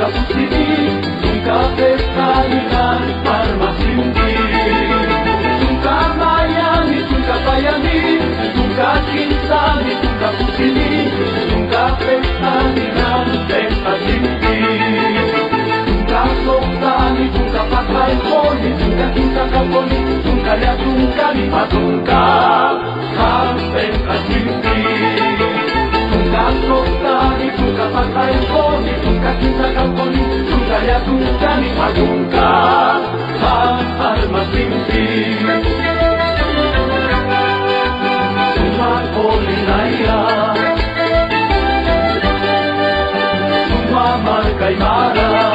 tungka pusini, tungka pestanihan parmasimpi. Tungka mayani, tungka payani, tungka kinsani, tungka pusini, tungka pestanihan parmasimpi. Tungka soktani, tungka pakai koni, tungka kinsa kaponi, tungka ya tungka ni patungka parmasimpi. Tungka soktani, tungka pakai koni, tungka kinsa kaponi, tungka ya tungka ni patungka parmasimpi. Semua kolinaya, semua markai marah.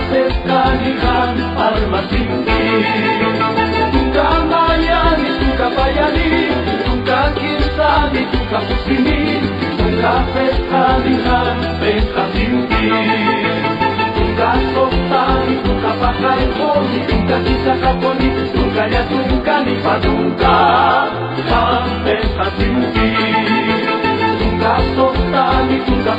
Pestanihan parmasimpi. Tungka mayani, tungka payani, tungka kinsani, tungka pusini, tungka pestanihan parmasimpi. Tungka soktani, tungka pakai koni, tungka kinsa kaponi, tungka ya tungka ni patungka parmasimpi. Tungka soktani, tungka